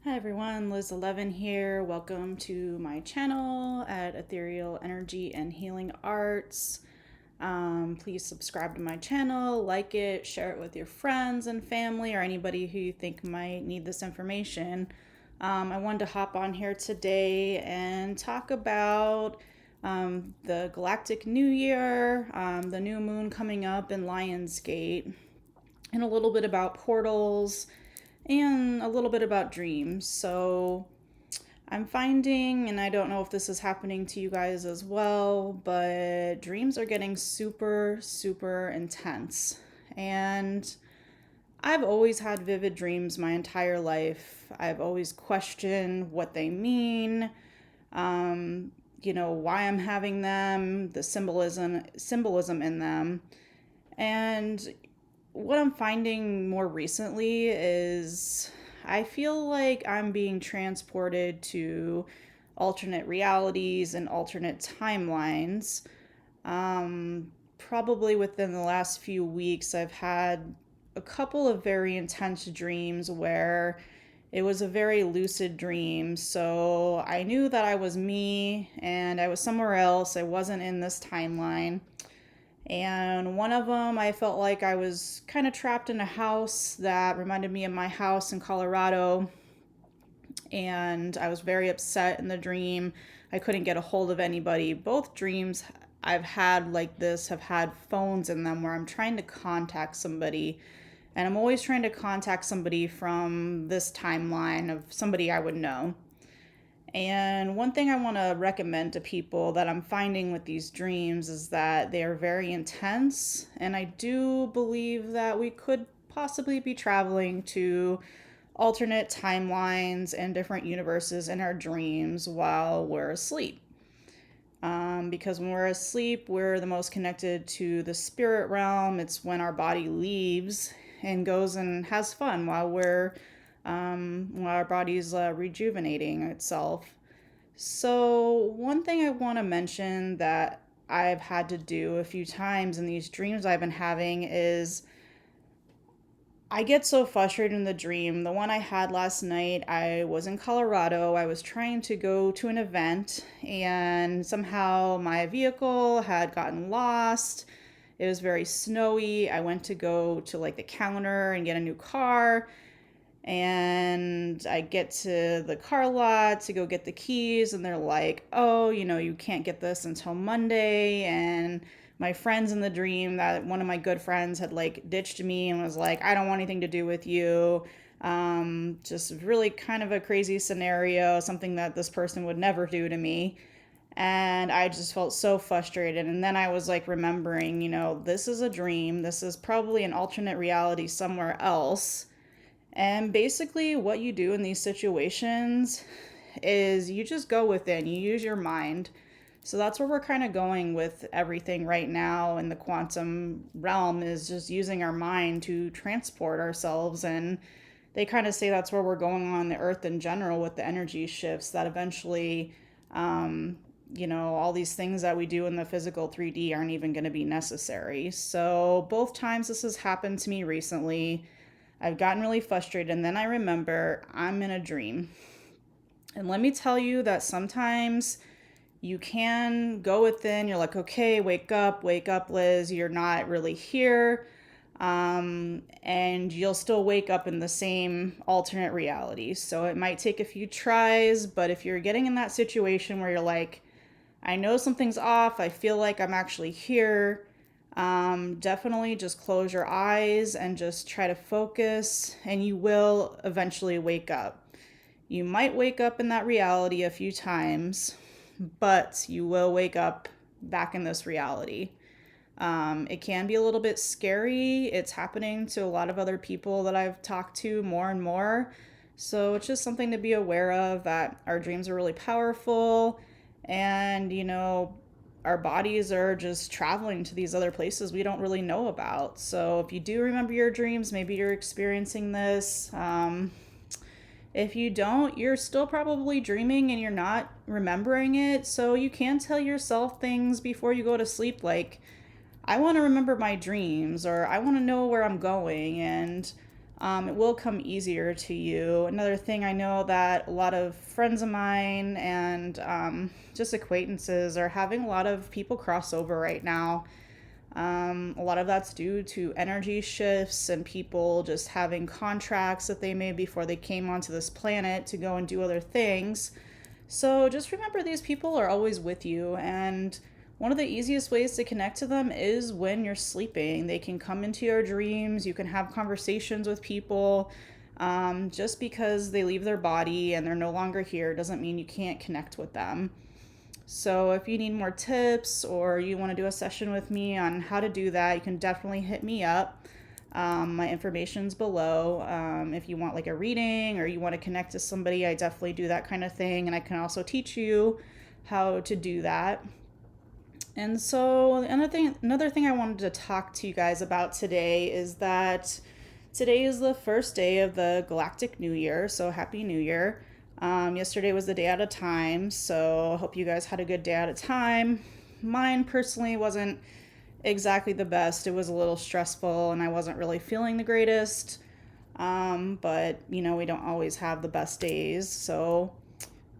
Hi everyone, Liz11 here. Welcome to my channel at Ethereal Energy and Healing Arts. Please subscribe to my channel, like it, share it with your friends and family or anybody who you think might need this information. I wanted to hop on here today and talk about the Galactic New Year, the new moon coming up in Lionsgate, and a little bit about portals and a little bit about dreams. So I'm finding, and I don't know if this is happening to you guys as well, but dreams are getting super, super intense. And I've always had vivid dreams my entire life. I've always questioned what they mean, why I'm having them, the symbolism in them. And what I'm finding more recently is I feel like I'm being transported to alternate realities and alternate timelines. Probably within the last few weeks, I've had a couple of very intense dreams where it was a very lucid dream. So I knew that I was me and I was somewhere else. I wasn't in this timeline. And one of them, I felt like I was kind of trapped in a house that reminded me of my house in Colorado. And I was very upset in the dream. I couldn't get a hold of anybody. Both dreams I've had like this have had phones in them where I'm trying to contact somebody. And I'm always trying to contact somebody from this timeline of somebody I would know. And one thing I want to recommend to people that I'm finding with these dreams is that they are very intense. And I do believe that we could possibly be traveling to alternate timelines and different universes in our dreams while we're asleep. Because when we're asleep, we're the most connected to the spirit realm. It's when our body leaves and goes and has fun while our body's rejuvenating itself. So, one thing I want to mention that I've had to do a few times in these dreams I've been having is I get so frustrated in the dream. The one I had last night, I was in Colorado. I was trying to go to an event, and somehow my vehicle had gotten lost. It was very snowy. I went to go to like the counter and get a new car. And I get to the car lot to go get the keys, and they're like, oh, you can't get this until Monday. And my friends in the dream, that one of my good friends had like ditched me and was like, I don't want anything to do with you. Just really kind of a crazy scenario, something that this person would never do to me. And I just felt so frustrated. And then I was like remembering, this is a dream. This is probably an alternate reality somewhere else. And basically, what you do in these situations is you just go within, you use your mind. So that's where we're kind of going with everything right now in the quantum realm, is just using our mind to transport ourselves. And they kind of say that's where we're going on the earth in general with the energy shifts, that eventually, all these things that we do in the physical 3D aren't even going to be necessary. So both times this has happened to me recently, I've gotten really frustrated, and then I remember I'm in a dream. And let me tell you that sometimes you can go within, you're like, okay, wake up, Liz, you're not really here. And you'll still wake up in the same alternate reality. So it might take a few tries, but if you're getting in that situation where you're like, I know something's off, I feel like I'm actually here, definitely just close your eyes and just try to focus, and you will eventually wake up. You might wake up in that reality a few times, but you will wake up back in this reality. It can be a little bit scary. It's happening to a lot of other people that I've talked to more and more. So it's just something to be aware of, that our dreams are really powerful, and our bodies are just traveling to these other places we don't really know about. So if you do remember your dreams, maybe you're experiencing this. If you don't, you're still probably dreaming and you're not remembering it. So you can tell yourself things before you go to sleep, like, I want to remember my dreams, or I want to know where I'm going. And it will come easier to you. Another thing, I know that a lot of friends of mine and just acquaintances are having a lot of people cross over right now. A lot of that's due to energy shifts and people just having contracts that they made before they came onto this planet to go and do other things. So just remember, these people are always with you, and one of the easiest ways to connect to them is when you're sleeping. They can come into your dreams, you can have conversations with people. Just because they leave their body and they're no longer here doesn't mean you can't connect with them. So if you need more tips or you want to do a session with me on how to do that, you can definitely hit me up. My information's below. If you want like a reading or you want to connect to somebody, I definitely do that kind of thing. And I can also teach you how to do that. And so another thing I wanted to talk to you guys about today is that today is the first day of the Galactic New Year. So Happy New Year. Yesterday was the day at a time, so I hope you guys had a good day at a time. Mine personally wasn't exactly the best. It was a little stressful and I wasn't really feeling the greatest. But we don't always have the best days. So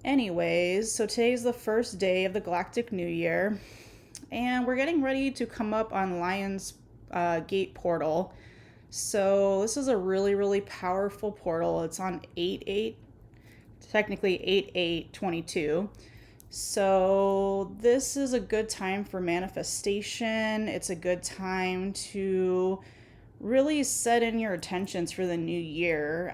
anyways, so today's the first day of the Galactic New Year and we're getting ready to come up on Lion's Gate portal. So this is a really, really powerful portal. It's on 8/8, technically 8/8/22. So this is a good time for manifestation. It's a good time to really set in your intentions for the new year.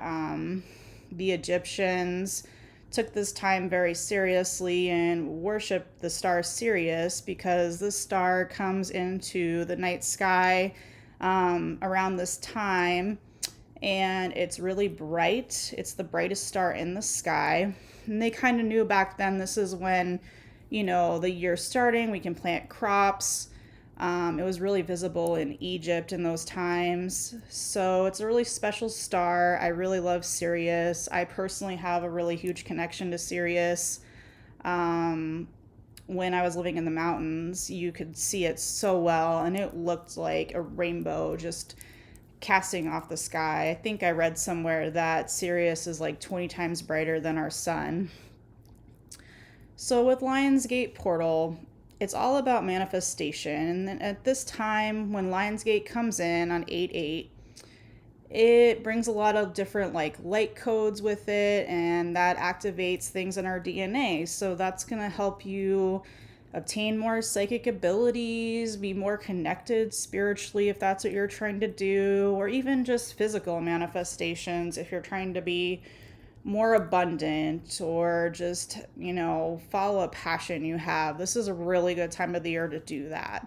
The Egyptians took this time very seriously and worshiped the star Sirius because this star comes into the night sky around this time, and it's really bright. It's the brightest star in the sky. And they kind of knew back then this is when, the year's starting, we can plant crops. It was really visible in Egypt in those times. So it's a really special star. I really love Sirius. I personally have a really huge connection to Sirius. When I was living in the mountains, you could see it so well, and it looked like a rainbow just casting off the sky. I think I read somewhere that Sirius is like 20 times brighter than our sun. So with Lionsgate Portal, it's all about manifestation. And at this time, when Lionsgate comes in on 8/8, it brings a lot of different light codes with it, and that activates things in our DNA. So that's going to help you obtain more psychic abilities, be more connected spiritually if that's what you're trying to do, or even just physical manifestations if you're trying to be more abundant or just, follow a passion you have. This is a really good time of the year to do that.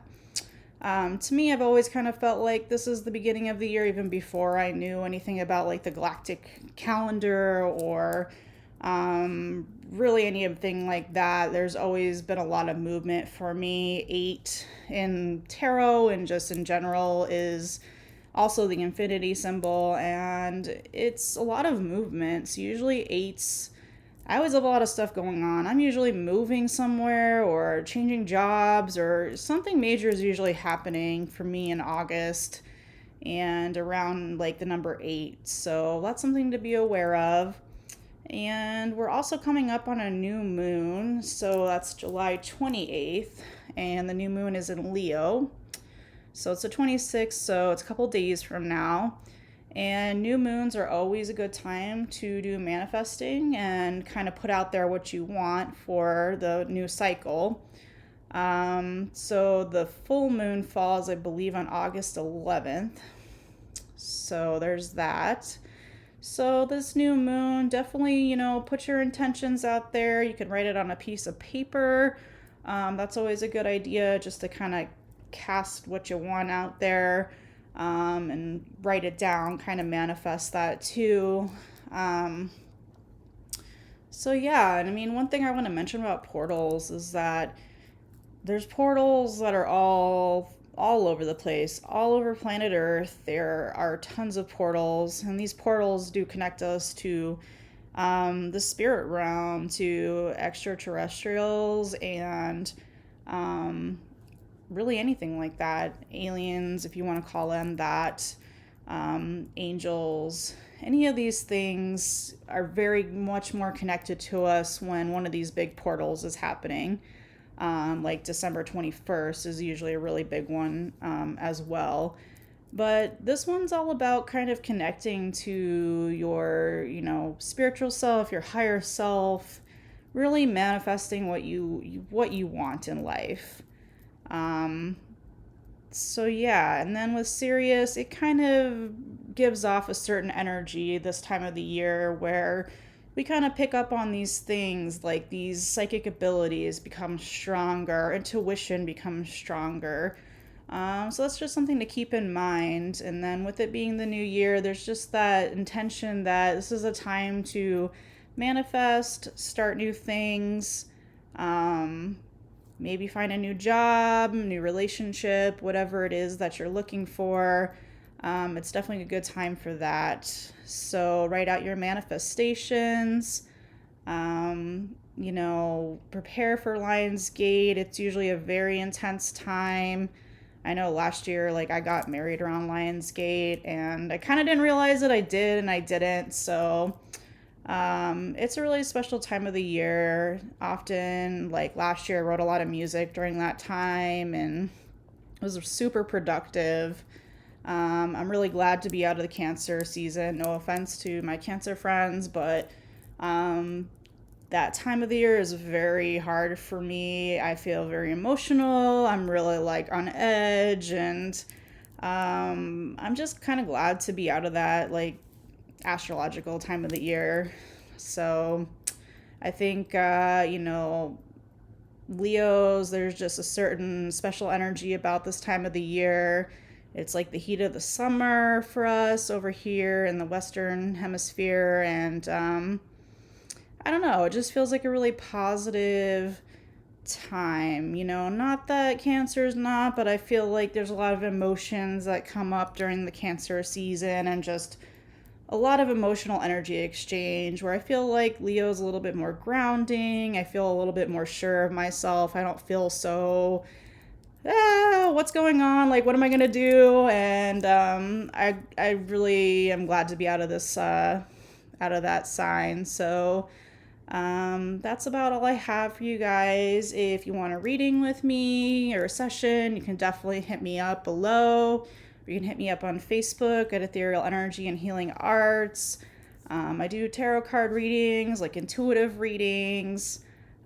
To me, I've always kind of felt like this is the beginning of the year, even before I knew anything about the galactic calendar or really anything like that. There's always been a lot of movement for me. 8 in tarot and just in general is also the infinity symbol, and it's a lot of movements. Usually 8s, I always have a lot of stuff going on. I'm usually moving somewhere or changing jobs, or something major is usually happening for me in August and around the number 8. So that's something to be aware of. And we're also coming up on a new moon, so that's July 28th, and the new moon is in Leo. So it's the 26th, so it's a couple days from now. And new moons are always a good time to do manifesting and kind of put out there what you want for the new cycle. So the full moon falls, I believe, on August 11th. So there's that. So this new moon, definitely, put your intentions out there. You can write it on a piece of paper. That's always a good idea, just to kind of cast what you want out there, and write it down, kind of manifest that too. So yeah, and one thing I want to mention about portals is that there's portals that are all over the place, all over planet Earth. There are tons of portals, and these portals do connect us to the spirit realm, to extraterrestrials, and really anything like that. Aliens, if you want to call them that. angels. Any of these things are very much more connected to us when one of these big portals is happening. Like December 21st is usually a really big one as well. But this one's all about kind of connecting to your, spiritual self, your higher self, really manifesting what you want in life. Um, so yeah, and then with Sirius, it kind of gives off a certain energy this time of the year where we kind of pick up on these things, like these psychic abilities become stronger, intuition becomes stronger. So that's just something to keep in mind. And then with it being the new year, there's just that intention that this is a time to manifest, start new things, um, maybe find a new job, new relationship, whatever it is that you're looking for. It's definitely a good time for that. So write out your manifestations. Prepare for Lionsgate. It's usually a very intense time. I know last year, like, I got married around Lionsgate, and I kind of didn't realize that I did and I didn't. So it's a really special time of the year. Often, like last year, I wrote a lot of music during that time, and it was super productive. I'm really glad to be out of the Cancer season. No offense to my Cancer friends, but that time of the year is very hard for me. I feel very emotional. I'm really like on edge, and I'm just kind of glad to be out of that like astrological time of the year. So I think, Leos, there's just a certain special energy about this time of the year. It's like the heat of the summer for us over here in the Western Hemisphere. And I don't know, it just feels like a really positive time. Not that Cancer is not, but I feel like there's a lot of emotions that come up during the Cancer season, and just a lot of emotional energy exchange where I feel like Leo's a little bit more grounding. I feel a little bit more sure of myself. I don't feel so, what's going on? Like, what am I going to do? And I really am glad to be out of this, out of that sign. So that's about all I have for you guys. If you want a reading with me or a session, you can definitely hit me up below. Or you can hit me up on Facebook at Ethereal Energy and Healing Arts. I do tarot card readings, like intuitive readings,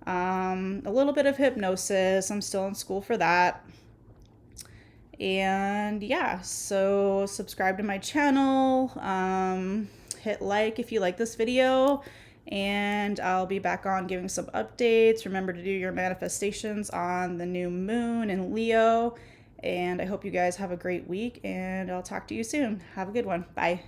a little bit of hypnosis. I'm still in school for that. And yeah, so subscribe to my channel. Hit like if you like this video. And I'll be back on giving some updates. Remember to do your manifestations on the new moon in Leo. And I hope you guys have a great week, and I'll talk to you soon. Have a good one. Bye.